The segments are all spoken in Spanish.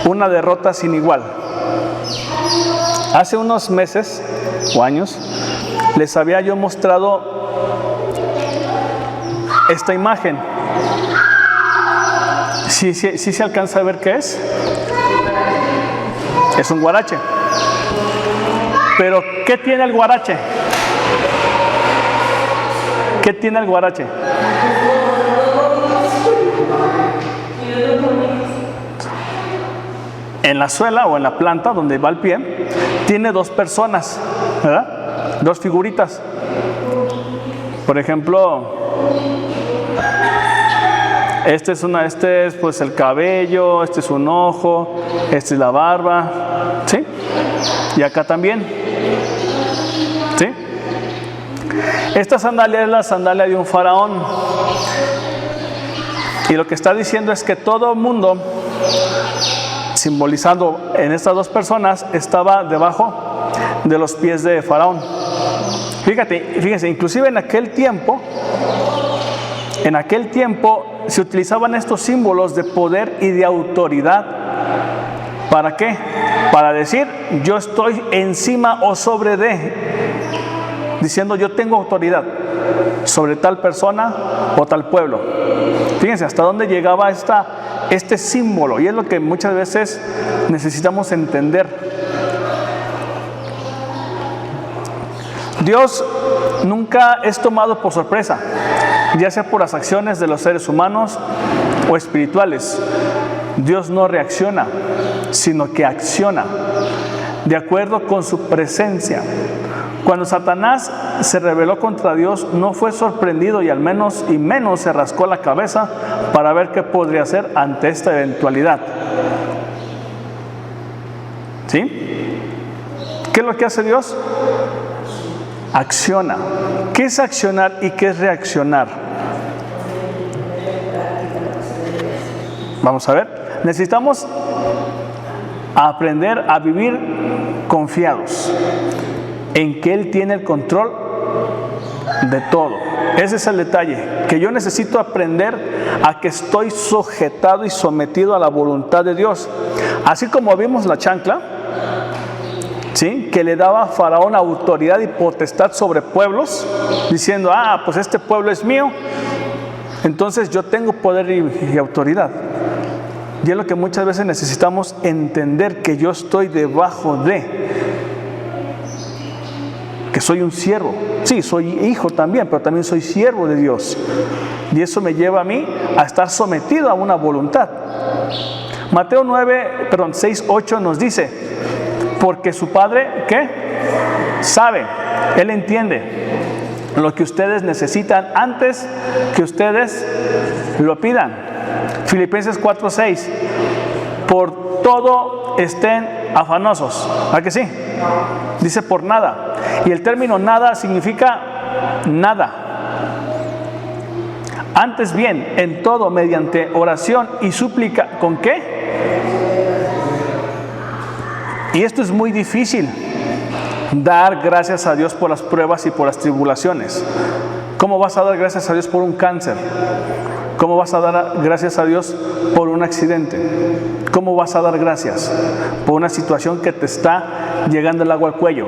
una derrota sin igual. Hace unos meses o años les había yo mostrado esta imagen. ¿Sí se alcanza a ver qué es? Es un guarache. Pero ¿qué tiene el guarache? ¿Qué tiene el guarache? En la suela o en la planta donde va el pie, tiene dos personas, ¿verdad? Dos figuritas. Por ejemplo, este es pues el cabello, este es un ojo, este es la barba, ¿sí? Y acá también, ¿sí? Esta sandalia es la sandalia de un faraón. Y lo que está diciendo es que todo el mundo, simbolizando en estas dos personas, estaba debajo de los pies de Faraón. Fíjense, inclusive en aquel tiempo se utilizaban estos símbolos de poder y de autoridad. ¿Para qué? Para decir, yo estoy encima o sobre de, diciendo yo tengo autoridad sobre tal persona o tal pueblo. Fíjense hasta dónde llegaba este símbolo, y es lo que muchas veces necesitamos entender. Dios nunca es tomado por sorpresa, ya sea por las acciones de los seres humanos o espirituales. Dios no reacciona, sino que acciona de acuerdo con su presencia. Cuando Satanás se rebeló contra Dios, no fue sorprendido y menos se rascó la cabeza para ver qué podría hacer ante esta eventualidad. ¿Sí? ¿Qué es lo que hace Dios? Acciona. ¿Qué es accionar y qué es reaccionar? Vamos a ver. Necesitamos aprender a vivir confiados en que Él tiene el control de todo. Ese es el detalle, que yo necesito aprender a que estoy sujetado y sometido a la voluntad de Dios. Así como vimos la chancla, ¿sí?, que le daba a Faraón autoridad y potestad sobre pueblos, diciendo, pues este pueblo es mío, entonces yo tengo poder y autoridad. Y es lo que muchas veces necesitamos entender, que yo estoy debajo de, que soy un siervo. Sí, soy hijo también, pero también soy siervo de Dios. Y eso me lleva a mí a estar sometido a una voluntad. Mateo 6:8 nos dice, porque su Padre, ¿qué? Sabe, Él entiende lo que ustedes necesitan antes que ustedes lo pidan. Filipenses 4:6, por todo estén afanosos. ¿A que sí? Dice por nada. Y el término nada significa nada. Antes bien, en todo, mediante oración y súplica, ¿con qué? Y esto es muy difícil, dar gracias a Dios por las pruebas y por las tribulaciones. ¿Cómo vas a dar gracias a Dios por un cáncer? ¿Cómo vas a dar gracias a Dios por un accidente? ¿Cómo vas a dar gracias por una situación que te está llegando el agua al cuello?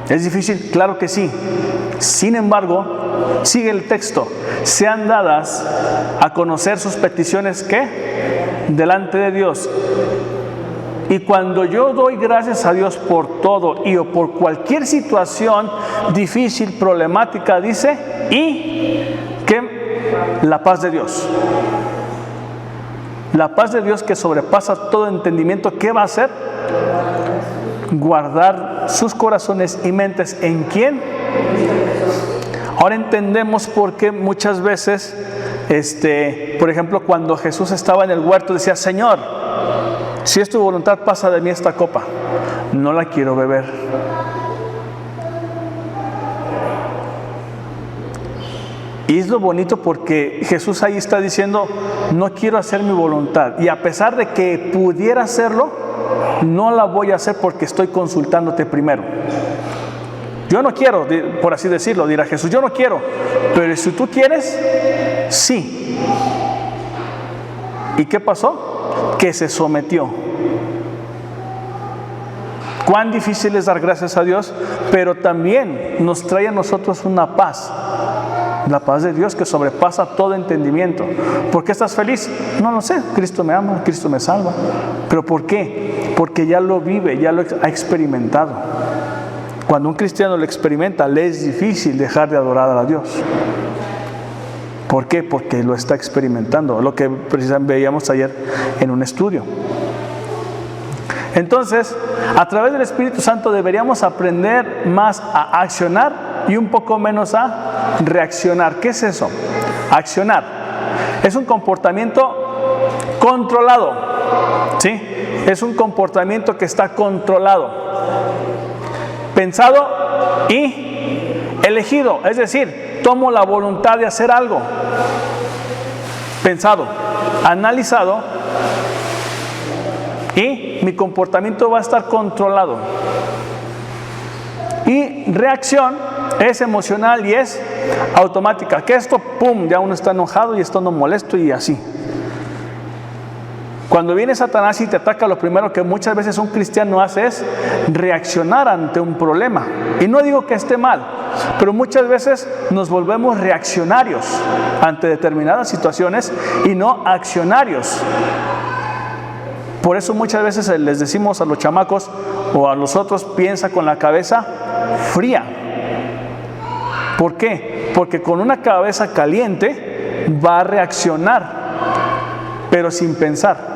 ¿Es difícil? Claro que sí. Sin embargo, sigue el texto. Sean dadas a conocer sus peticiones, ¿qué? Delante de Dios. Y cuando yo doy gracias a Dios por todo y o por cualquier situación difícil, problemática, dice, y que la paz de Dios. La paz de Dios que sobrepasa todo entendimiento, ¿qué va a hacer? Guardar sus corazones y mentes ¿en quién? Ahora entendemos por qué muchas veces, por ejemplo, cuando Jesús estaba en el huerto, decía, Señor, si es tu voluntad, pasa de mí esta copa, no la quiero beber. Y es lo bonito porque Jesús ahí está diciendo, no quiero hacer mi voluntad. Y a pesar de que pudiera hacerlo, no la voy a hacer porque estoy consultándote primero. Yo no quiero, por así decirlo, dirá Jesús, yo no quiero. Pero si tú quieres, sí. ¿Y qué pasó? que se sometió. Cuán difícil es dar gracias a Dios, pero también nos trae a nosotros una paz. La paz de Dios que sobrepasa todo entendimiento. ¿Por qué estás feliz? No lo sé. Cristo me ama, Cristo me salva. ¿Pero por qué? Porque ya lo vive, ya lo ha experimentado. Cuando un cristiano lo experimenta, le es difícil dejar de adorar a Dios. ¿Por qué? Porque lo está experimentando. Lo que precisamente veíamos ayer en un estudio. Entonces, a través del Espíritu Santo deberíamos aprender más a accionar y un poco menos a reaccionar. ¿Qué es eso? Accionar. Es un comportamiento controlado. ¿Sí? Es un comportamiento que está controlado, pensado y elegido. Es decir, tomo la voluntad de hacer algo. Pensado, analizado, y mi comportamiento va a estar controlado. Y reacción es emocional y es automática. Que esto, pum, ya uno está enojado y esto no molesto y así. Cuando viene Satanás y te ataca, lo primero que muchas veces un cristiano hace es reaccionar ante un problema. Y no digo que esté mal, pero muchas veces nos volvemos reaccionarios ante determinadas situaciones y no accionarios. Por eso muchas veces les decimos a los chamacos o a los otros, piensa con la cabeza fría. ¿Por qué? Porque con una cabeza caliente va a reaccionar, pero sin pensar.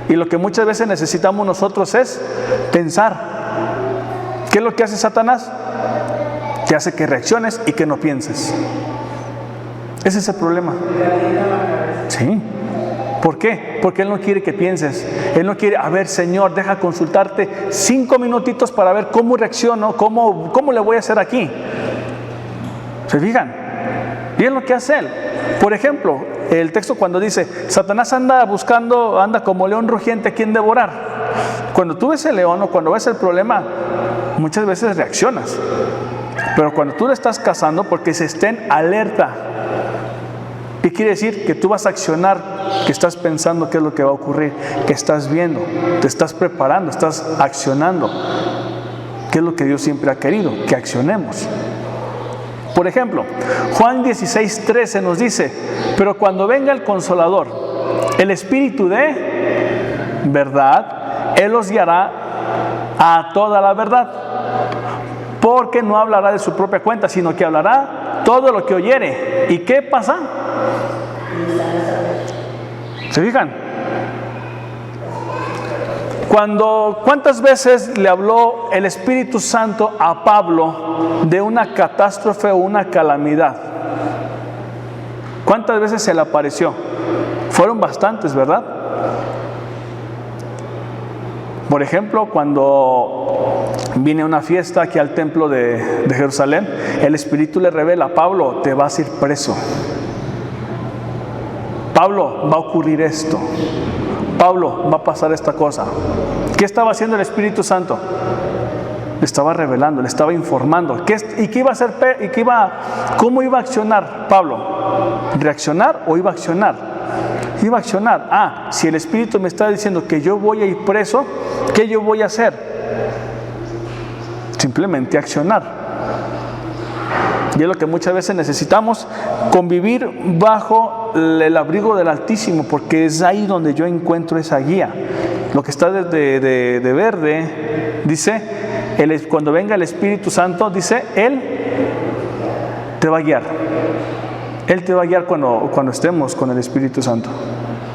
Y lo que muchas veces necesitamos nosotros es pensar. ¿Qué es lo que hace Satanás? Te hace que reacciones y que no pienses. Ese es el problema. Sí. ¿Por qué? Porque Él no quiere que pienses. Él no quiere, a ver, Señor, deja consultarte 5 minutitos para ver cómo reacciono, cómo le voy a hacer aquí. ¿Se fijan? Y es lo que hace Él. Por ejemplo, el texto cuando dice, Satanás anda como león rugiente a quien devorar. Cuando tú ves el león o cuando ves el problema, muchas veces reaccionas. Pero cuando tú le estás cazando, porque se esté en alerta. ¿Qué quiere decir? Que tú vas a accionar, que estás pensando qué es lo que va a ocurrir, que estás viendo, te estás preparando, estás accionando. ¿Qué es lo que Dios siempre ha querido? Que accionemos. Por ejemplo, Juan 16:13 nos dice, pero cuando venga el Consolador, el Espíritu de verdad, Él os guiará a toda la verdad, porque no hablará de su propia cuenta, sino que hablará todo lo que oyere. ¿Y qué pasa? ¿Se fijan? ¿Cuántas veces le habló el Espíritu Santo a Pablo de una catástrofe o una calamidad? ¿Cuántas veces se le apareció? Fueron bastantes, ¿verdad? Por ejemplo, cuando vine a una fiesta aquí al templo de Jerusalén, el Espíritu le revela, Pablo, te vas a ir preso. Pablo, va a ocurrir esto. Pablo, va a pasar esta cosa. ¿Qué estaba haciendo el Espíritu Santo? Le estaba revelando, le estaba informando. ¿Y qué iba a hacer? ¿Cómo iba a accionar Pablo? ¿Reaccionar o iba a accionar? Iba a accionar. Si el Espíritu me está diciendo que yo voy a ir preso, ¿qué yo voy a hacer? Simplemente accionar. Y es lo que muchas veces necesitamos, convivir bajo el abrigo del Altísimo, porque es ahí donde yo encuentro esa guía. Lo que está de verde, dice, cuando venga el Espíritu Santo, dice, Él te va a guiar. Él te va a guiar cuando estemos con el Espíritu Santo.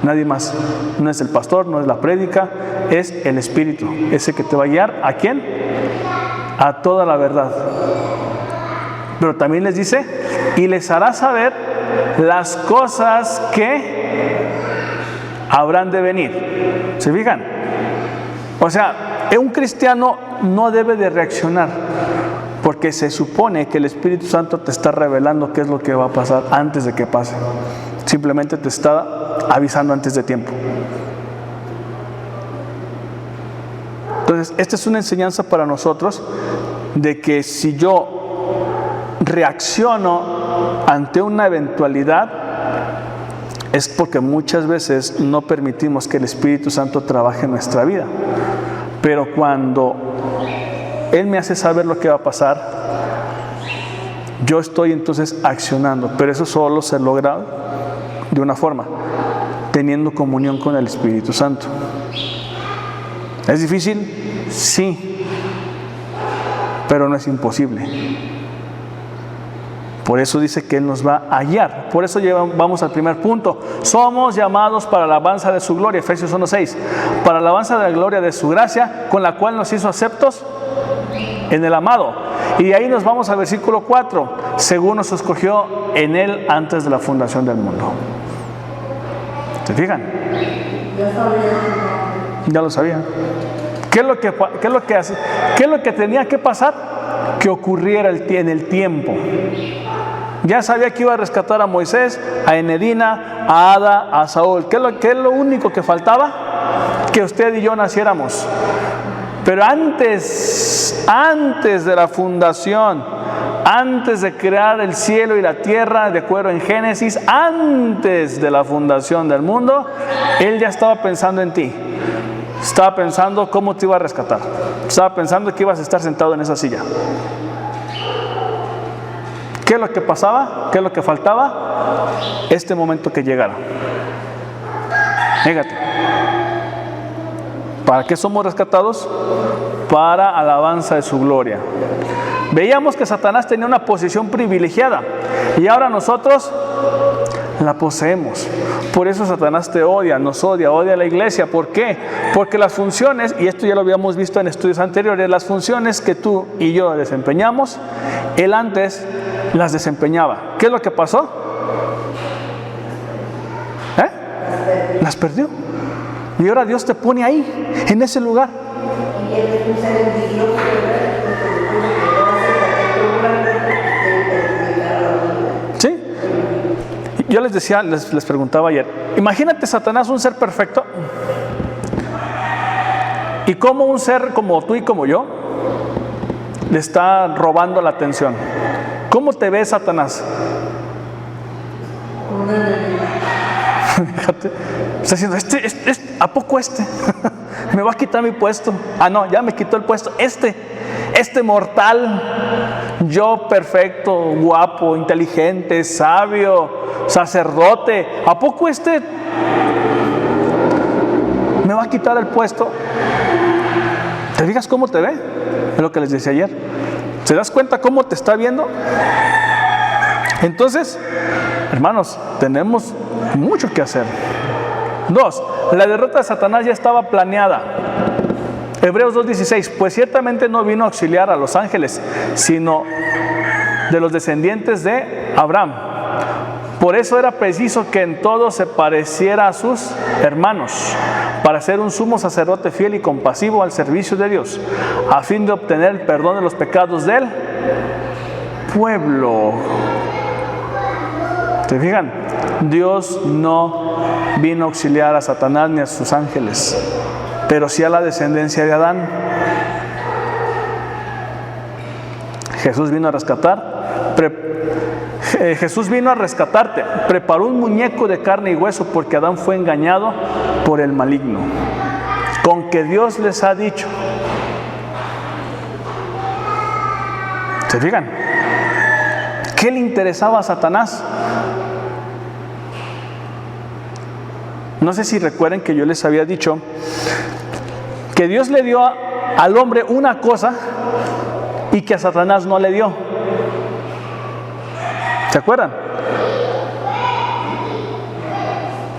Nadie más. No es el pastor, no es la prédica, es el Espíritu. Ese que te va a guiar, ¿a quién? A toda la verdad. Pero también les dice, y les hará saber las cosas que habrán de venir. ¿Se fijan? O sea, un cristiano no debe de reaccionar, porque se supone que el Espíritu Santo te está revelando qué es lo que va a pasar antes de que pase. Simplemente te está avisando antes de tiempo. Entonces, esta es una enseñanza para nosotros de que si yo reacciono ante una eventualidad, es porque muchas veces no permitimos que el Espíritu Santo trabaje en nuestra vida. Pero cuando Él me hace saber lo que va a pasar, yo estoy entonces accionando. Pero eso solo se logra de una forma: teniendo comunión con el Espíritu Santo. ¿Es difícil? Sí, pero no es imposible. Por eso dice que Él nos va a guiar. Por eso vamos al primer punto. Somos llamados para la alabanza de su gloria, Efesios 1:6. Para la alabanza de la gloria de su gracia, con la cual nos hizo aceptos en el amado. Y de ahí nos vamos al versículo 4. Según nos escogió en Él antes de la fundación del mundo. ¿Se fijan? Ya lo sabía. ¿Qué es lo que tenía que pasar? Que ocurriera en el tiempo. Ya sabía que iba a rescatar a Moisés, a Enedina, a Ada, a Saúl. ¿Qué es lo único que faltaba? Que usted y yo naciéramos. Pero antes de la fundación, antes de crear el cielo y la tierra, de acuerdo en Génesis, antes de la fundación del mundo, Él ya estaba pensando en ti. Estaba pensando cómo te iba a rescatar. Estaba pensando que ibas a estar sentado en esa silla. ¿Qué es lo que pasaba? ¿Qué es lo que faltaba? Este momento que llegara. Fíjate. ¿Para qué somos rescatados? Para alabanza de su gloria. Veíamos que Satanás tenía una posición privilegiada y ahora nosotros la poseemos. Por eso Satanás te odia, nos odia a la iglesia. ¿Por qué? Porque las funciones, y esto ya lo habíamos visto en estudios anteriores, las funciones que tú y yo desempeñamos, Él antes las desempeñaba. ¿Qué es lo que pasó? Las perdió. Y ahora Dios te pone ahí, en ese lugar. ¿Sí? Yo les decía, les preguntaba ayer, imagínate Satanás un ser perfecto, y cómo un ser como tú y como yo le está robando la atención. ¿Cómo te ves, Satanás? Fíjate, está diciendo, ¿a poco me va a quitar mi puesto? Ah, no, ya me quitó el puesto. Este mortal, yo perfecto, guapo, inteligente, sabio, sacerdote, ¿a poco me va a quitar el puesto? ¿Te fijas cómo te ve? Es lo que les decía ayer. ¿Te das cuenta cómo te está viendo? Entonces, hermanos, tenemos mucho que hacer. 2. La derrota de Satanás ya estaba planeada. Hebreos 2:16. Pues ciertamente no vino a auxiliar a los ángeles, sino de los descendientes de Abraham. Por eso era preciso que en todo se pareciera a sus hermanos, para ser un sumo sacerdote fiel y compasivo al servicio de Dios, a fin de obtener el perdón de los pecados del pueblo. ¿Se fijan? Dios no vino a auxiliar a Satanás ni a sus ángeles, pero sí a la descendencia de Adán. Jesús vino a rescatarte, preparó un muñeco de carne y hueso, porque Adán fue engañado por el maligno. Con que Dios les ha dicho. ¿Se fijan? ¿Qué le interesaba a Satanás? No sé si recuerden que yo les había dicho que Dios le dio al hombre una cosa y que a Satanás no le dio. ¿Se acuerdan?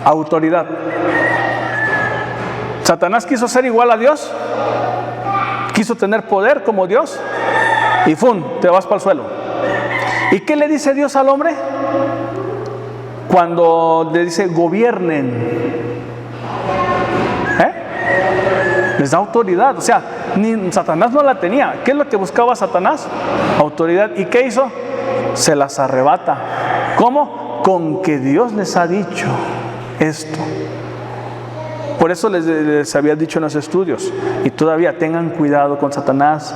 Autoridad. Satanás quiso ser igual a Dios, quiso tener poder como Dios, y ¡fum!, te vas para el suelo. ¿Y qué le dice Dios al hombre? Cuando le dice gobiernen, les da autoridad. O sea, ni Satanás no la tenía. ¿Qué es lo que buscaba Satanás? Autoridad. ¿Y qué hizo? Se las arrebata. ¿Cómo? Con que Dios les ha dicho esto. Por eso les había dicho en los estudios, y todavía tengan cuidado con Satanás,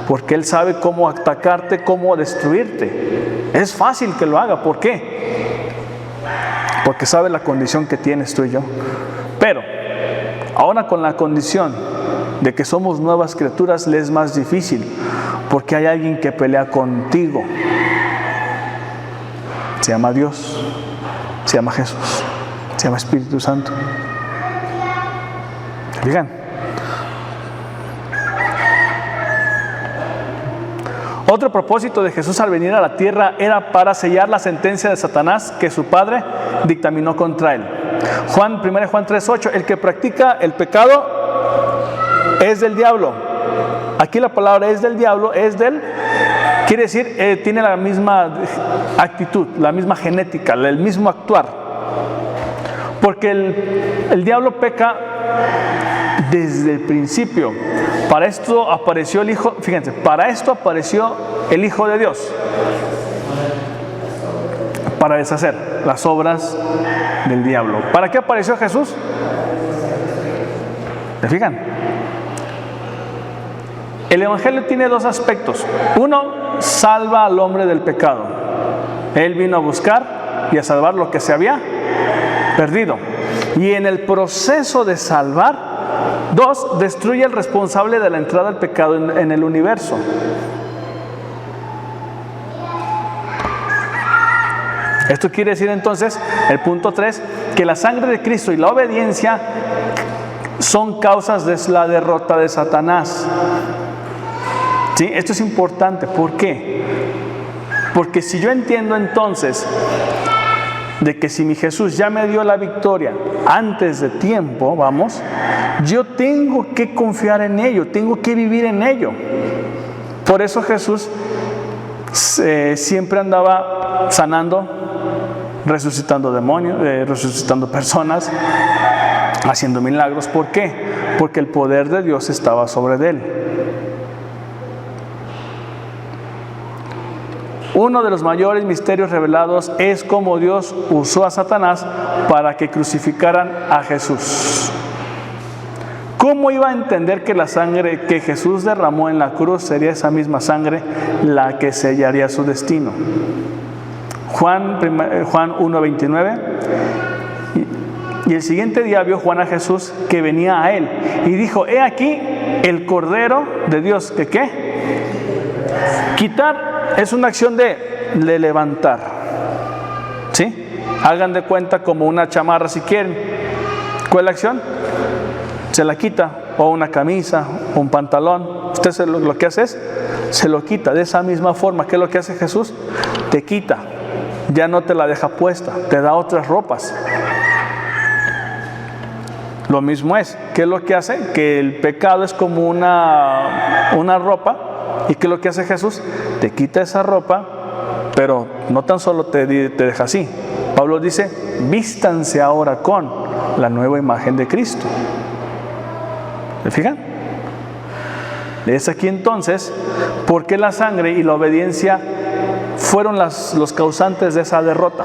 porque él sabe cómo atacarte, cómo destruirte. Es fácil que lo haga. ¿Por qué? porque sabe la condición que tienes tú y yo. Pero ahora con la condición de que somos nuevas criaturas, le es más difícil, porque hay alguien que pelea contigo. Se llama Dios, se llama Jesús, se llama Espíritu Santo. Digan. Otro propósito de Jesús al venir a la tierra era para sellar la sentencia de Satanás que su padre dictaminó contra él. 1 Juan 3:8, el que practica el pecado es del diablo. Aquí la palabra es del diablo, quiere decir, tiene la misma actitud, la misma genética, el mismo actuar. Porque el diablo peca desde el principio. Para esto apareció el Hijo, fíjense, para esto apareció el Hijo de Dios. Para deshacer las obras del diablo. ¿Para qué apareció Jesús? ¿Se fijan? El Evangelio tiene dos aspectos. Uno, salva al hombre del pecado. Él vino a buscar y a salvar lo que se había perdido. Y en el proceso de salvar, dos, destruye al responsable de la entrada del pecado en el universo. Esto quiere decir entonces, el punto 3, que la sangre de Cristo y la obediencia son causas de la derrota de Satanás. ¿Sí? Esto es importante. ¿Por qué? Porque si yo entiendo entonces de que si mi Jesús ya me dio la victoria antes de tiempo, yo tengo que confiar en ello, tengo que vivir en ello. Por eso Jesús siempre andaba sanando, resucitando demonios, resucitando personas, haciendo milagros. ¿Por qué? Porque el poder de Dios estaba sobre él. Uno de los mayores misterios revelados es cómo Dios usó a Satanás para que crucificaran a Jesús. ¿Cómo iba a entender que la sangre que Jesús derramó en la cruz sería esa misma sangre la que sellaría su destino? Juan 1:29. Y el siguiente día vio Juan a Jesús que venía a él y dijo: he aquí el Cordero de Dios. ¿Que qué? Quitar es una acción de levantar. ¿Sí? Hagan de cuenta como una chamarra si quieren. ¿Cuál es la acción? Se la quita, o una camisa, o un pantalón. Usted lo que hace es, se lo quita. De esa misma forma, ¿qué es lo que hace Jesús? Te quita, ya no te la deja puesta, te da otras ropas. Lo mismo es, ¿qué es lo que hace? Que el pecado es como una ropa. ¿Y qué es lo que hace Jesús? Te quita esa ropa, pero no tan solo te deja así. Pablo dice: vístanse ahora con la nueva imagen de Cristo. ¿Se fijan? Es aquí entonces por qué la sangre y la obediencia fueron los causantes de esa derrota.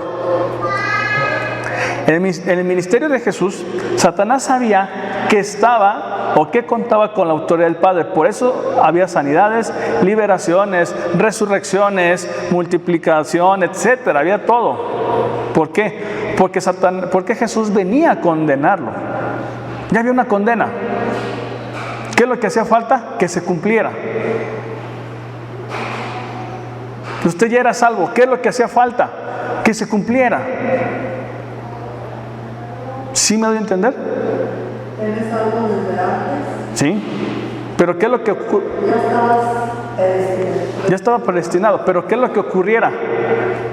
En el ministerio de Jesús, Satanás sabía que estaba o que contaba con la autoridad del Padre. Por eso había sanidades, liberaciones, resurrecciones, multiplicación, etcétera. Había todo. ¿Por qué? Porque Jesús venía a condenarlo. Ya había una condena. ¿Qué es lo que hacía falta? Que se cumpliera. Usted ya era salvo. ¿Qué es lo que hacía falta? Que se cumpliera. ¿Sí me doy a entender? ¿Eres algo desde antes? Sí. Pero ¿qué es lo que ocurrió? Ya estaba predestinado. Pero ¿qué es lo que ocurriera?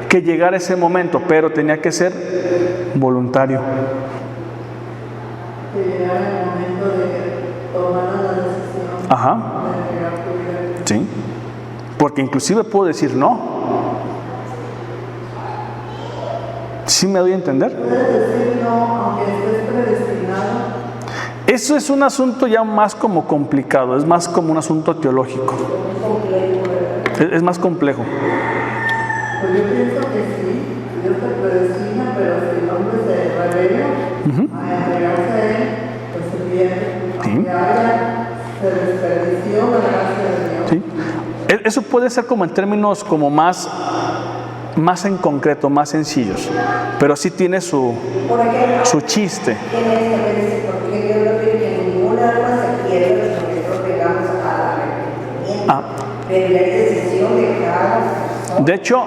Que llegara ese momento, pero tenía que ser voluntario. Que llegara el momento de tomar la decisión. Ajá. De entregar tu vida. Sí. Porque inclusive puedo decir no. ¿Sí me doy a entender? Puedes decir no, aunque estés predestinado. Eso es un asunto ya más como complicado, es más como un asunto teológico. Es más complejo. Pues yo pienso que sí, Dios te predestina, pero si el hombre se revela a entregarse a Él, pues se pierde. Aunque se desperdició la gracia de Dios. ¿Sí? Eso puede ser como en términos como más más en concreto, más sencillos, pero sí tiene su chiste. Tiene esta vez, porque Dios no quiere que ninguna alma se pierda, sino que todos llegamos al arrepentimiento. Pero la decisión de cada persona. De hecho,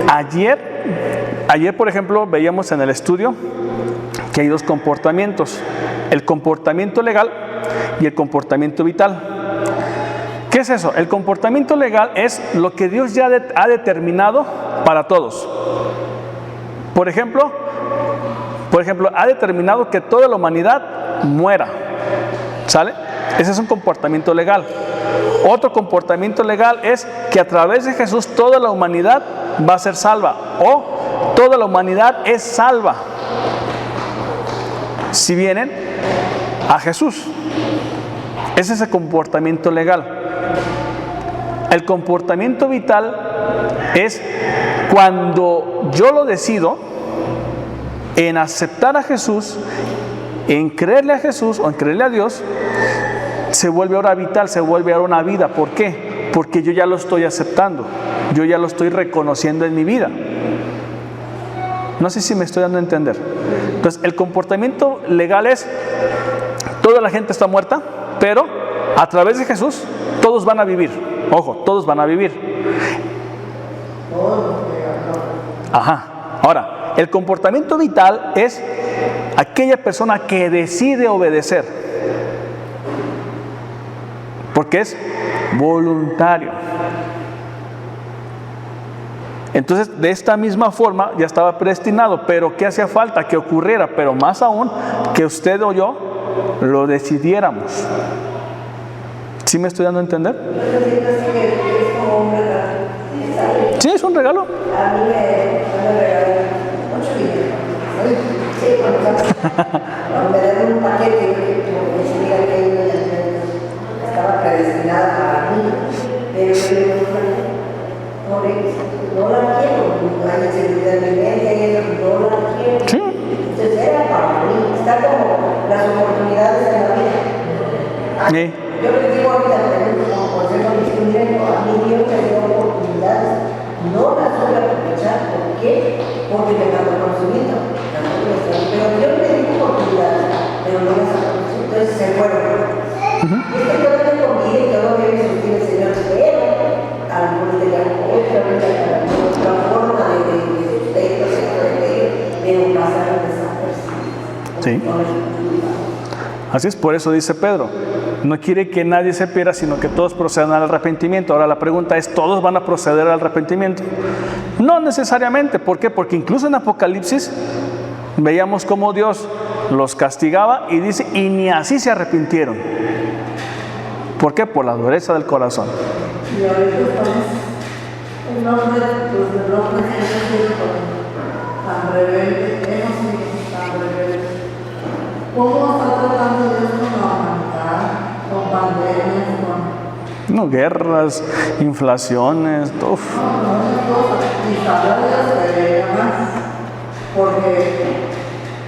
ayer, por ejemplo, veíamos en el estudio que hay dos comportamientos: el comportamiento legal y el comportamiento vital. ¿Qué es eso? El comportamiento legal es lo que Dios ya ha determinado para todos. Por ejemplo, ha determinado que toda la humanidad muera. ¿Sale? Ese es un comportamiento legal. Otro comportamiento legal es que a través de Jesús toda la humanidad va a ser salva, o toda la humanidad es salva si vienen a Jesús. Ese es el comportamiento legal. El comportamiento vital es cuando yo lo decido en aceptar a Jesús, en creerle a Jesús o en creerle a Dios. Se vuelve ahora vital, se vuelve ahora una vida. ¿Por qué? Porque yo ya lo estoy aceptando, yo ya lo estoy reconociendo en mi vida. No sé si me estoy dando a entender. Entonces, el comportamiento legal es: toda la gente está muerta, pero a través de Jesús todos van a vivir. Ojo, todos van a vivir. Ajá. Ahora, el comportamiento vital es aquella persona que decide obedecer, porque es voluntario. Entonces, de esta misma forma ya estaba predestinado, pero ¿qué hacía falta? Que ocurriera, pero más aún que usted o yo lo decidiéramos. ¿Sí me estoy dando a entender? Sí, es un regalo. A mí me regalaron mucho dinero. Sí, cuando me dieron un paquete, como decía que estaba predestinada para mí, pero yo le digo, no la quiero, no hay seguridad en mi mente, no la quiero. Sí. Entonces era para mí, está como las oportunidades de la vida. Sí. Yo les digo ahorita, como consejo, a mí Dios me dio oportunidades, no las voy a aprovechar. ¿Por qué? Porque me mando conocimiento. Pero Dios me dio oportunidades, pero no las aproveché. Entonces se fueron. Y es que todo me conviene y todo me sostiene el Señor, pero a lo mejor tenía otra forma de sustento, pero pasaron desapercibidos. Sí. Así es, por eso dice Pedro: no quiere que nadie se pierda, sino que todos procedan al arrepentimiento. Ahora la pregunta es: ¿todos van a proceder al arrepentimiento? No necesariamente. ¿Por qué? Porque incluso en Apocalipsis veíamos cómo Dios los castigaba y dice: y ni así se arrepintieron. ¿Por qué? Por la dureza del corazón. Y ahorita estamos en nombre de los hombres que hemos sido tan rebeldes, tan rebeldes. ¿Cómo está tratando Dios con la humanidad? Con pandemias, No, guerras, inflaciones, No, una cosa, y sabrá Dios que ve más, porque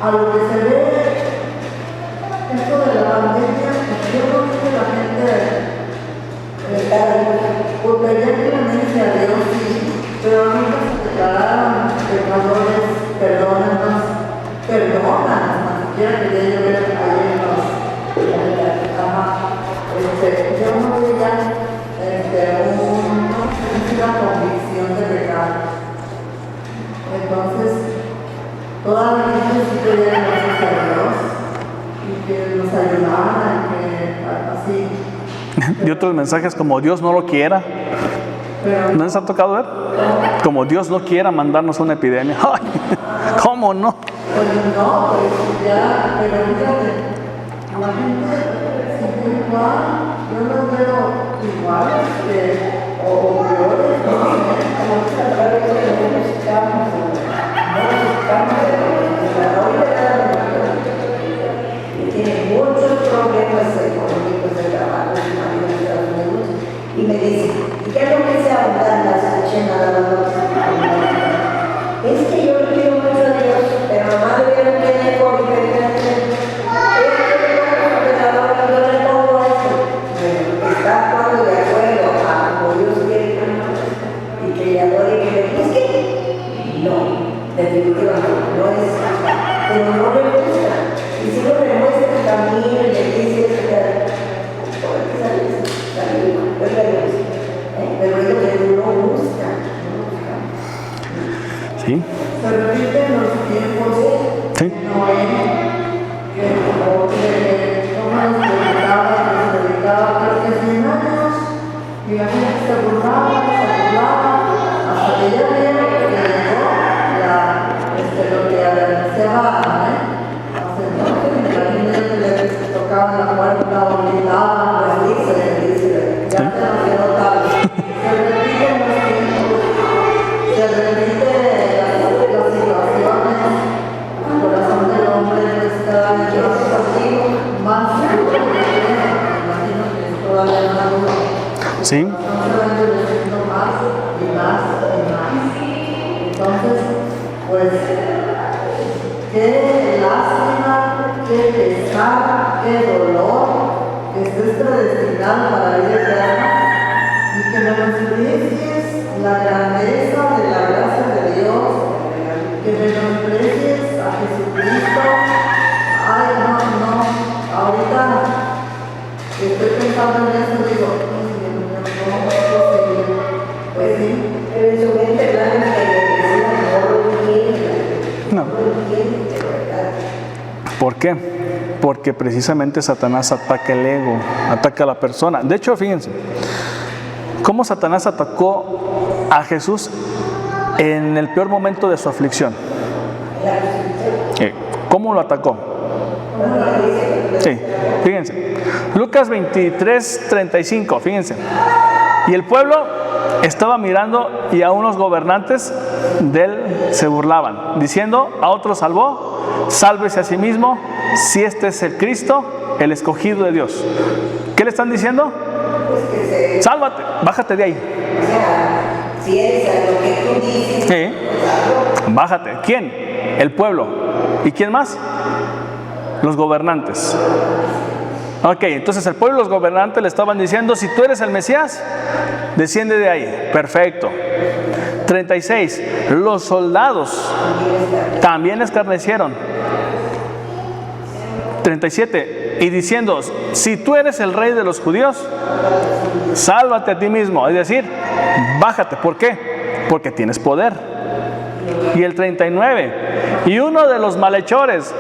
a lo que se ve, esto de la pandemia, yo creo que la gente pedía clemencia a Dios, sí, pero nunca se declararon pecadores, perdonan, ni siquiera quería yo ver ahí en los yo no veía una convicción de pecado. Entonces, toda la gente sí pedía gracias a Dios y que nos ayudaran, que así. Y otros mensajes como: Dios no lo quiera. ¿No les ha tocado ver? Como Dios no quiera mandarnos una epidemia. ¡Ay! ¿Cómo no? Pues no, pues ya, pero fíjate, la gente sigue igual, yo los veo igual, o peores, no sé, como que a través de los mexicanos, y tiene muchos problemas económicos de trabajo, y me dice, ¿y qué es lo que se abundan las chenadas? Es que yo le pido mucho a Dios, pero nomás le vieron que tiene COVID, pero yo le pongo eso. Está actuando de acuerdo a como Dios quiere y que le adore y que le dice, es que pero no le gusta. Y si no le muestra el camino y le dice, pero es lo que no busca. ¿Sí? Se repiten los tiempos Sí. de Noé, que como que Tomás se dedicaba creo que 100 años, y la gente se burlaba, hasta que ya vieron que llegó lo que anunciaba hace entonces, me imagino que le tocaban la puerta o gritaban, o así se dice, ya se nos quedó tarde. Se repiten los tiempos, se repiten las situaciones, el corazón del hombre está en Dios contigo, más duro que me imagino que es todavía más duro. Sí. No se van endureciendo más y más y más. Entonces, pues, qué lástima, qué pesar, qué dolor que estés predestinado para la vida eterna y que menosprecies la grandeza de la gracia de Dios, que menosprecies a Jesucristo. Ay, no, ahorita que estoy pensando en eso, digo, no es posible. Pues sí, pero en su mente blanca No. ¿Por qué? Porque precisamente Satanás ataca el ego, ataca a la persona. De hecho, fíjense, cómo Satanás atacó a Jesús en el peor momento de su aflicción. ¿Cómo lo atacó? Sí, fíjense. Lucas 23:35, fíjense. Y el pueblo estaba mirando y a unos gobernantes de él se burlaban, diciendo: a otro salvó, sálvese a sí mismo, si este es el Cristo, el escogido de Dios. ¿Qué le están diciendo? Sálvate, bájate de ahí. Si eres lo que tú dices, Sí. Bájate. ¿Quién? El pueblo. ¿Y quién más? Los gobernantes. Ok, entonces el pueblo y los gobernantes le estaban diciendo: si tú eres el Mesías, desciende de ahí. Perfecto. 36. Los soldados también escarnecieron. 37. Y diciendo: si tú eres el rey de los judíos, sálvate a ti mismo. Es decir, bájate. ¿Por qué? Porque tienes poder. Y el 39. Y uno de los malhechores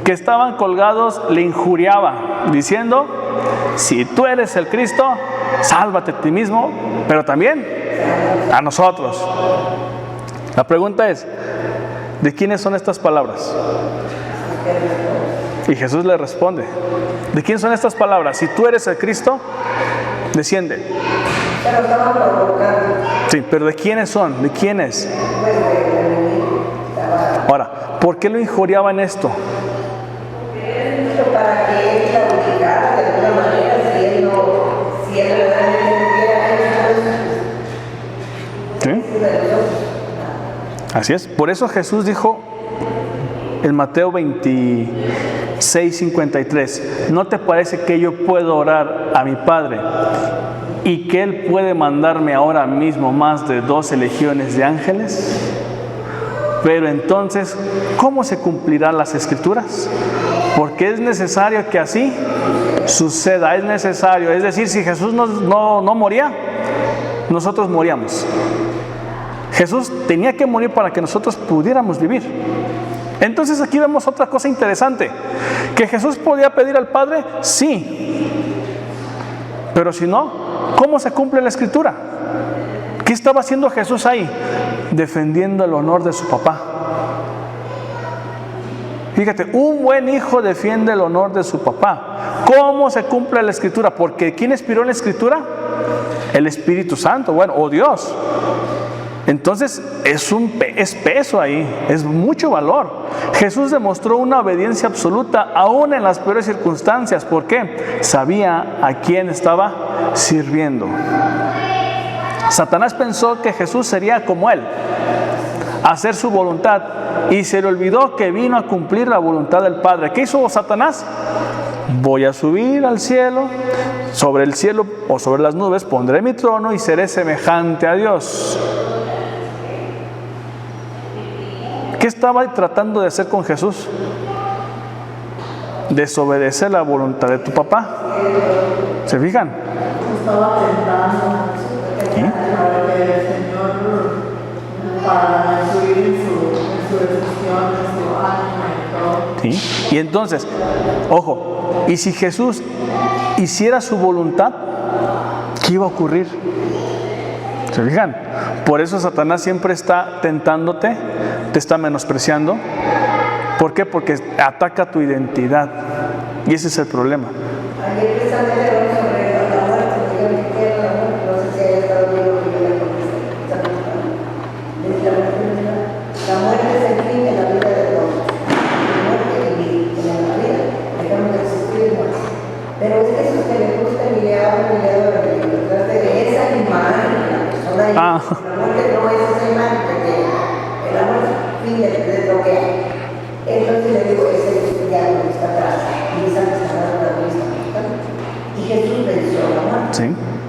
que estaban colgados le injuriaba, diciendo: si tú eres el Cristo, sálvate a ti mismo, pero también a nosotros. La pregunta es: ¿de quiénes son estas palabras? Y Jesús le responde: ¿de quién son estas palabras? Si tú eres el Cristo, desciende. pero estaban provocando. Sí, pero ¿de quiénes son? ¿De quiénes? Ahora, ¿por qué lo injuriaba en esto? Para que él claudicara de alguna manera, si él realmente tuviera eso. ¿Sí? Así es. Por eso Jesús dijo en Mateo 26:53: ¿no te parece que yo puedo orar a mi Padre y que Él puede mandarme ahora mismo más de 12 legiones de ángeles? Pero entonces, ¿cómo se cumplirán las Escrituras? Porque es necesario que así suceda, es necesario. Es decir, si Jesús no moría, nosotros moríamos. Jesús tenía que morir para que nosotros pudiéramos vivir. Entonces aquí vemos otra cosa interesante. ¿Que Jesús podía pedir al Padre? Sí. Pero si no, ¿cómo se cumple la Escritura? ¿Qué estaba haciendo Jesús ahí? Defendiendo el honor de su papá. Fíjate, un buen hijo defiende el honor de su papá. ¿Cómo se cumple la Escritura? Porque ¿quién inspiró la Escritura? El Espíritu Santo, bueno, o Dios. Entonces es peso ahí, es mucho valor. Jesús demostró una obediencia absoluta aún en las peores circunstancias. ¿Por qué? Sabía a quién estaba sirviendo. Satanás pensó que Jesús sería como él, hacer su voluntad, y se le olvidó que vino a cumplir la voluntad del Padre. ¿Qué hizo Satanás? Voy a subir al cielo, sobre el cielo o sobre las nubes pondré mi trono y seré semejante a Dios. ¿Qué estaba tratando de hacer con Jesús? Desobedecer la voluntad de tu papá. ¿Se fijan? Estaba tentando para que el Señor, para influir en su decisión, en su ánimo y todo. ¿Sí? Y entonces, ojo, y si Jesús hiciera su voluntad, ¿qué iba a ocurrir? ¿Se fijan? Por eso Satanás siempre está tentándote, te está menospreciando. ¿Por qué? Porque ataca tu identidad. Y ese es el problema. Ayer precisamente hablamos sobre la muerte, porque yo me quedé en la muerte, no sé si haya estado bien lo que yo le contesté. La muerte es el fin de la vida de todos. La muerte y vida. En la vida dejamos de existir y muerte. Pero es que esos que les gusta y le hablan y le adoran, de esa imagen de la persona. La muerte no es esa imagen pequeña. La muerte es el fin de lo que hay. Entonces le digo, ese ya no está atrás. Y esa que está dando la vista. Y Jesús venció la muerte. Sí.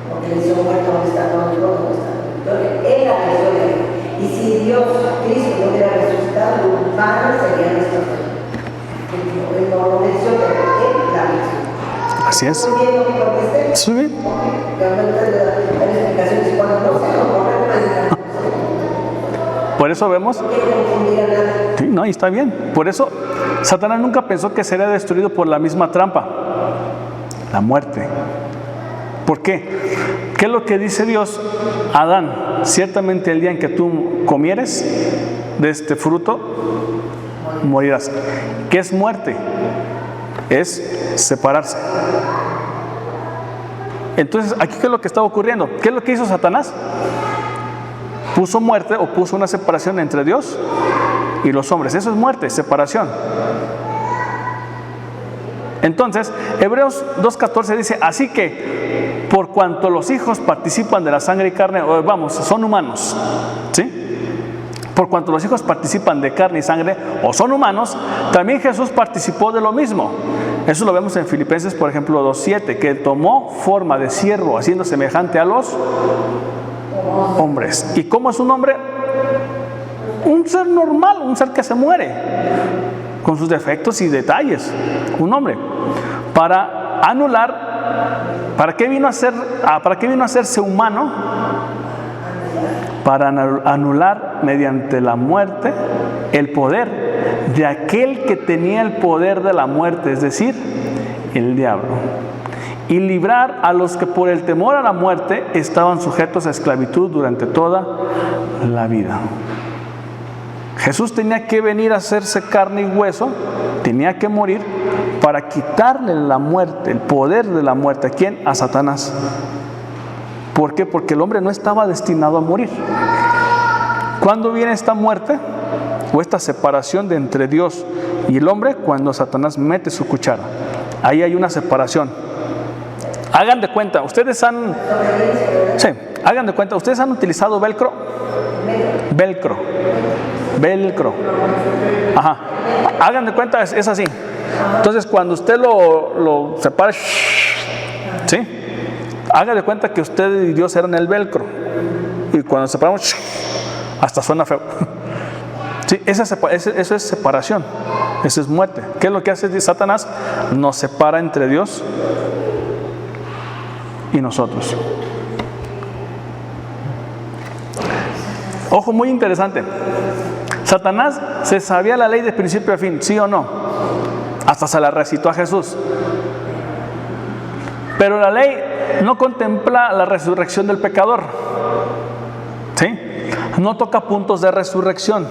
Porque le dice, muerto, ¿dónde está? ¿Dónde está? Entonces, él la venció de él. Y si Dios, Cristo, no hubiera resucitado, humano sería nuestro Señor. Él no lo venció, pero él la venció. Así es. Muy bien, lo que contesté. Sí. Que ahorita le da explicaciones cuando no se lo correcto. Por eso vemos. Sí, no, y está bien. Por eso Satanás nunca pensó que sería destruido por la misma trampa, la muerte. ¿Por qué? ¿Qué es lo que dice Dios? Adán, ciertamente el día en que tú comieres de este fruto, morirás. ¿Qué es muerte? Es separarse. Entonces, aquí ¿qué es lo que está ocurriendo? ¿Qué es lo que hizo Satanás? Puso muerte o puso una separación entre Dios y los hombres. Eso es muerte, separación. Entonces, Hebreos 2:14 dice, así que por cuanto los hijos participan de la sangre y carne, vamos, son humanos, ¿sí? Por cuanto los hijos participan de carne y sangre o son humanos, también Jesús participó de lo mismo. Eso lo vemos en Filipenses, por ejemplo, 2:7, que tomó forma de siervo, haciendo semejante a los hombres. ¿Y cómo es un hombre? Un ser normal, un ser que se muere, con sus defectos y detalles. Un hombre. Para anular, ¿para qué vino a hacerse humano? Para anular mediante la muerte el poder de aquel que tenía el poder de la muerte, es decir, el diablo. Y librar a los que por el temor a la muerte estaban sujetos a esclavitud durante toda la vida. Jesús tenía que venir a hacerse carne y hueso, tenía que morir para quitarle la muerte, el poder de la muerte. ¿A quién? A Satanás. ¿Por qué? Porque el hombre no estaba destinado a morir. ¿Cuándo viene esta muerte o esta separación de entre Dios y el hombre? Cuando Satanás mete su cuchara. Ahí hay una separación. Hagan de cuenta, ustedes han utilizado velcro. Ajá. Hagan de cuenta, es así. Entonces, cuando usted lo separa, ¿sí? Haga de cuenta que usted y Dios eran el velcro. Y cuando separamos, hasta suena feo. Sí, eso es separación. Eso es muerte. ¿Qué es lo que hace Satanás? Nos separa entre Dios y nosotros. Ojo, muy interesante. Satanás se sabía la ley de principio a fin, ¿sí o no? Hasta se la recitó a Jesús. Pero la ley no contempla la resurrección del pecador, ¿sí? No toca puntos de resurrección.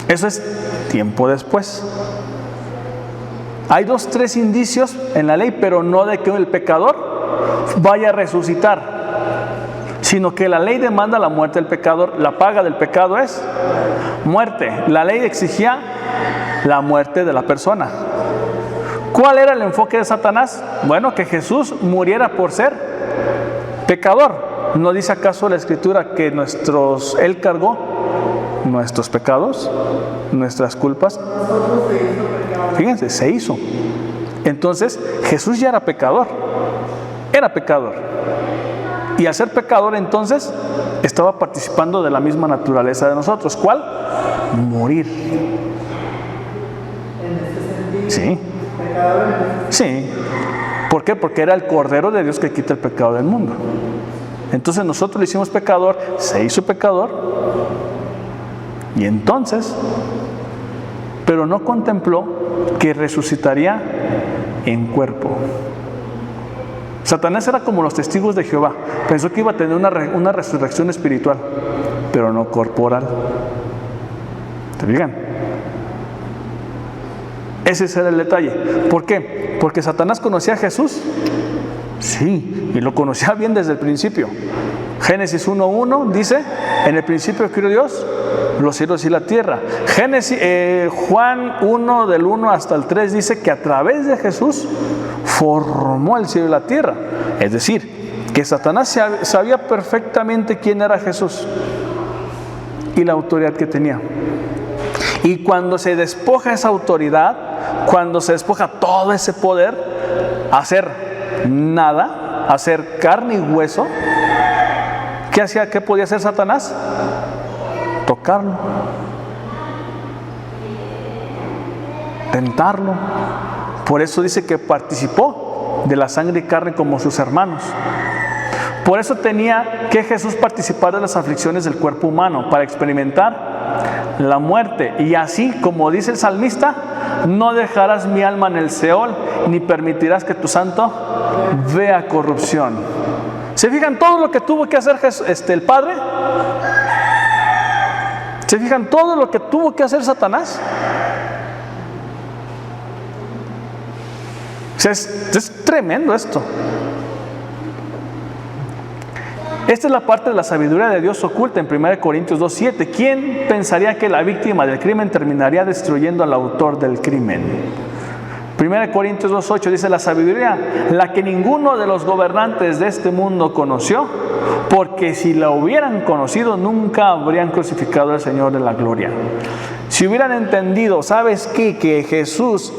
Eso es tiempo después. Hay 2-3 indicios en la ley, pero no de que el pecador vaya a resucitar, sino que la ley demanda la muerte del pecador. La paga del pecado es muerte. La ley exigía la muerte de la persona. ¿Cuál era el enfoque de Satanás? Bueno, que Jesús muriera por ser pecador. ¿No dice acaso la Escritura que Él cargó nuestros pecados, nuestras culpas? Fíjense, se hizo. Entonces, Jesús ya era pecador. Era pecador. Y al ser pecador, entonces, estaba participando de la misma naturaleza de nosotros. ¿Cuál? Morir. En ese sentido. Sí. Pecador en ese sentido. Sí. ¿Por qué? Porque era el Cordero de Dios que quita el pecado del mundo. Entonces nosotros le hicimos pecador, se hizo pecador, y entonces, pero no contempló que resucitaría en cuerpo. Satanás era como los testigos de Jehová. Pensó que iba a tener una resurrección espiritual, pero no corporal. ¿Te fijan? Ese era el detalle. ¿Por qué? Porque Satanás conocía a Jesús. Sí, y lo conocía bien desde el principio. Génesis 1:1 dice: en el principio creó Dios los cielos y la tierra. Juan 1 del 1 hasta el 3 dice que a través de Jesús formó el cielo y la tierra. Es decir, que Satanás sabía perfectamente quién era Jesús y la autoridad que tenía. Y cuando se despoja esa autoridad, cuando se despoja todo ese poder, hacer nada, hacer carne y hueso, ¿qué podía hacer Satanás? Tocarlo, tentarlo. Por eso dice que participó de la sangre y carne como sus hermanos. Por eso tenía que Jesús participar de las aflicciones del cuerpo humano, para experimentar la muerte. Y así, como dice el salmista: no dejarás mi alma en el Seol, ni permitirás que tu santo vea corrupción. ¿Se fijan todo lo que tuvo que hacer el Padre? ¿Se fijan todo lo que tuvo que hacer Satanás? O sea, es tremendo esto. Esta es la parte de la sabiduría de Dios oculta en 1 Corintios 2:7. ¿Quién pensaría que la víctima del crimen terminaría destruyendo al autor del crimen? 1 Corintios 2:8 dice: la sabiduría, la que ninguno de los gobernantes de este mundo conoció, porque si la hubieran conocido, nunca habrían crucificado al Señor de la gloria. Si hubieran entendido, ¿sabes qué? Que Jesús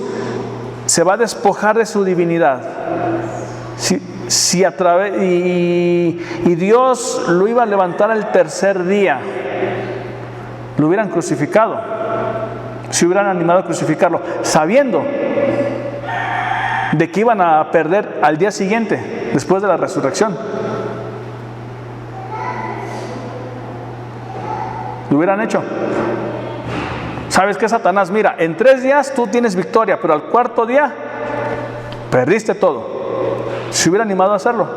se va a despojar de su divinidad. Y Dios lo iba a levantar el tercer día, lo hubieran crucificado. Se hubieran animado a crucificarlo, sabiendo de que iban a perder al día siguiente, después de la resurrección. Lo hubieran hecho. ¿Sabes qué, Satanás? Mira, en 3 días tú tienes victoria, pero al 4.º día perdiste todo. Se hubiera animado a hacerlo.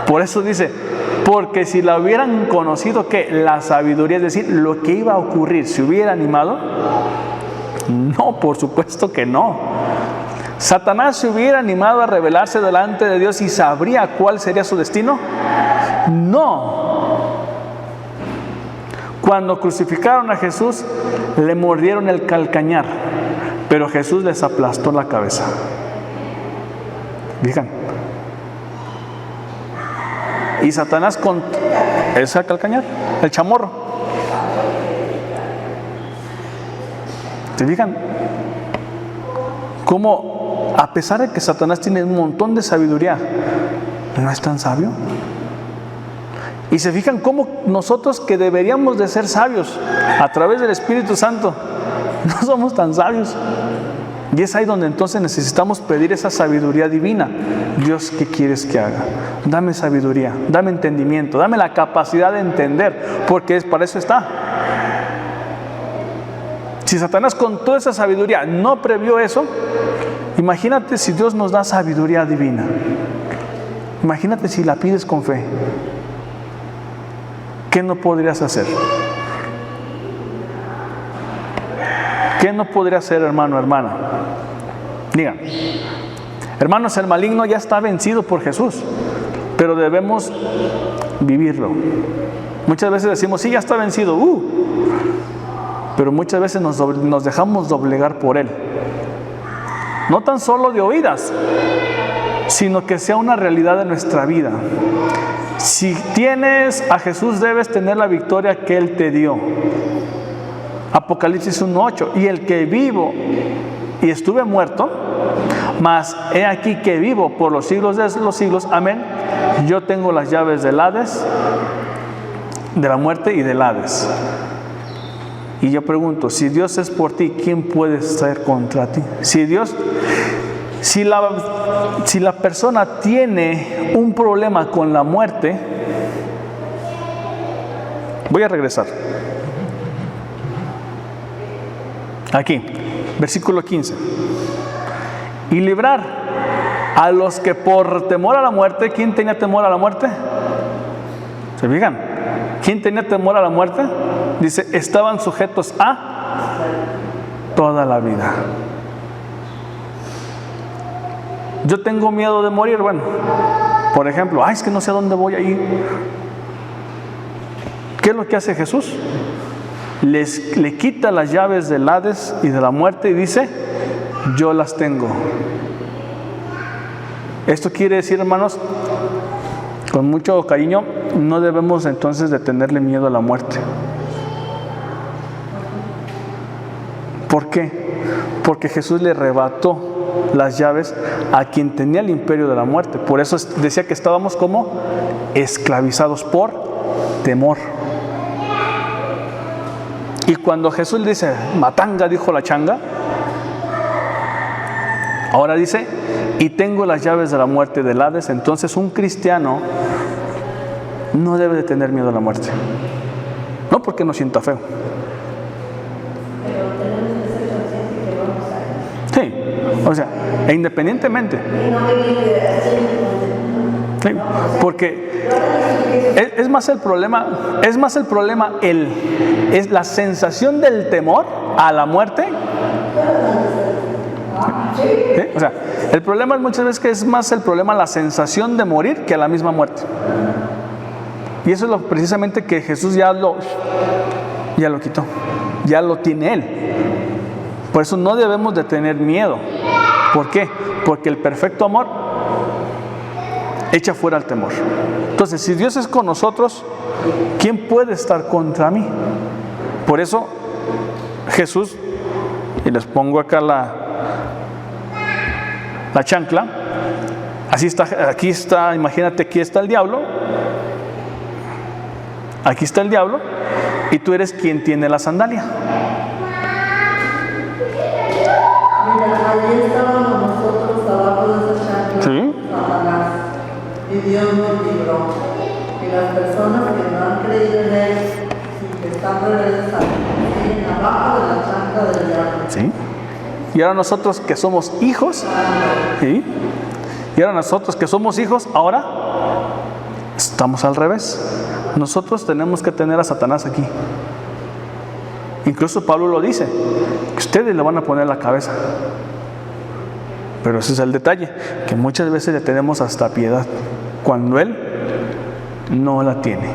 Por eso dice: porque si la hubieran conocido, que la sabiduría, es decir, lo que iba a ocurrir, ¿se hubiera animado? No, por supuesto que no. ¿Satanás se hubiera animado a rebelarse delante de Dios y sabría cuál sería su destino? No. Cuando crucificaron a Jesús, le mordieron el calcañar, pero Jesús les aplastó la cabeza. Digan. Y Satanás con ese calcañar, el chamorro. ¿Se fijan? Cómo, a pesar de que Satanás tiene un montón de sabiduría, no es tan sabio. Y se fijan cómo nosotros, que deberíamos de ser sabios a través del Espíritu Santo, no somos tan sabios. Y es ahí donde entonces necesitamos pedir esa sabiduría divina. Dios, ¿qué quieres que haga? Dame sabiduría, dame entendimiento, dame la capacidad de entender, porque para eso está. Si Satanás con toda esa sabiduría no previó eso, imagínate si Dios nos da sabiduría divina. Imagínate si la pides con fe. ¿Qué no podrías hacer? ¿Qué no podría hacer, hermano, hermana? Digan, hermanos, el maligno ya está vencido por Jesús, pero debemos vivirlo. Muchas veces decimos: sí, ya está vencido, pero muchas veces nos dejamos doblegar por él. No tan solo de oídas, sino que sea una realidad de nuestra vida. Si tienes a Jesús, debes tener la victoria que Él te dio. Apocalipsis 1:8. Y el que vivo y estuve muerto, mas he aquí que vivo por los siglos de los siglos, amén. Yo tengo las llaves del Hades, de la muerte y del Hades. Y yo pregunto, si Dios es por ti, ¿quién puede ser contra ti? Si la persona tiene un problema con la muerte, voy a regresar. Aquí, versículo 15. Y librar a los que por temor a la muerte, ¿quién tenía temor a la muerte? ¿Se fijan? ¿Quién tenía temor a la muerte? Dice, estaban sujetos a toda la vida. Yo tengo miedo de morir, bueno, por ejemplo, es que no sé a dónde voy a ir. ¿Qué es lo que hace Jesús? Le quita las llaves del Hades y de la muerte y dice, yo las tengo. Esto quiere decir, hermanos, con mucho cariño, no debemos entonces de tenerle miedo a la muerte. ¿Por qué? Porque Jesús le arrebató las llaves a quien tenía el imperio de la muerte. Por eso decía que estábamos como esclavizados por temor. Y cuando Jesús dice, matanga, dijo la changa, ahora dice, y tengo las llaves de la muerte y del Hades. Entonces un cristiano no debe de tener miedo a la muerte. No porque no sienta feo. Pero tenemos que ser conscientes que vamos a ir. Sí, o sea, e independientemente. Y no vivir así. Sí, porque es más el problema, es la sensación del temor a la muerte. ¿Sí? O sea, el problema muchas veces que es más el problema la sensación de morir que la misma muerte. Y eso es precisamente que Jesús ya lo quitó, ya lo tiene Él. Por eso no debemos de tener miedo. ¿Por qué? Porque el perfecto amor echa fuera el temor. Entonces, si Dios es con nosotros, ¿quién puede estar contra mí? Por eso Jesús, y les pongo acá la chancla, así está, aquí está, imagínate, aquí está el diablo, aquí está el diablo, y tú eres quien tiene la sandalia. Mira, allí estábamos nosotros abajo de esa chancla, ¿Sí? Satanás, y Dios nos libró. Y las personas que no han creído en Él y que están regresando, siguen abajo de la chancla del diablo. ¿Sí? Y ahora nosotros que somos hijos, ¿sí? Y ahora nosotros que somos hijos, ahora estamos al revés. Nosotros tenemos que tener a Satanás aquí. Incluso Pablo lo dice, que ustedes le van a poner la cabeza. Pero ese es el detalle, que muchas veces le tenemos hasta piedad, cuando Él no la tiene.